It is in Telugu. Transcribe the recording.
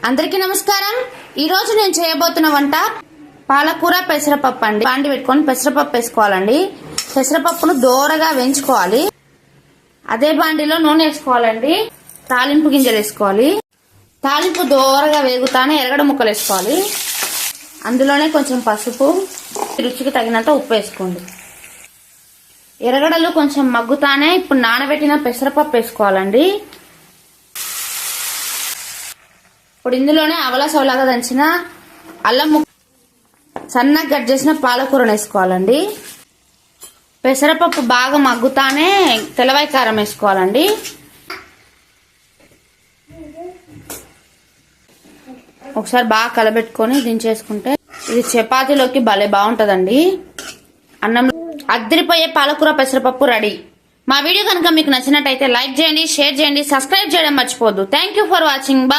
అందరికీ నమస్కారం। ఈ రోజు నేను చేయబోతున్న వంట పాలకూర పెసరపప్పు అండి। బాండి పెట్టుకొని పెసరపప్పు వేసుకోవాలండి। పెసరపప్పును దోరగా వేయించుకోవాలి। అదే బాండిలో నూనె వేసుకోవాలండి। తాలింపు గింజలు వేసుకోవాలి। తాలింపు దోరగా వేగుతానే ఎర్రగడ్డ ముక్కలు వేసుకోవాలి। అందులోనే కొంచెం పసుపు, రుచికి తగినంత ఉప్పు వేసుకోండి। ఎర్రగడ్డలు కొంచెం మగ్గుతానే ఇప్పుడు నానబెట్టిన పెసరపప్పు వేసుకోవాలండి। ఇప్పుడు ఇందులోనే అవలా సోలాగా దంచిన అల్లం సన్నగా కట్ చేసిన పాలకూరను వేసుకోవాలండి। పెసరపప్పు బాగా మగ్గుతానే తెల్లవాయి కారం వేసుకోవాలండి। ఒకసారి బాగా కలబెట్టుకొని దించేసుకుంటే ఇది చపాతీలోకి భలే బాగుంటదండి। అన్నం అద్దరిపోయే పాలకూర పెసరపప్పు రెడీ। మా వీడియో కనుక మీకు నచ్చినట్టయితే లైక్ చేయండి, షేర్ చేయండి, సబ్స్క్రైబ్ చేయడం మర్చిపోవద్దు। Thank you for watching. Bye.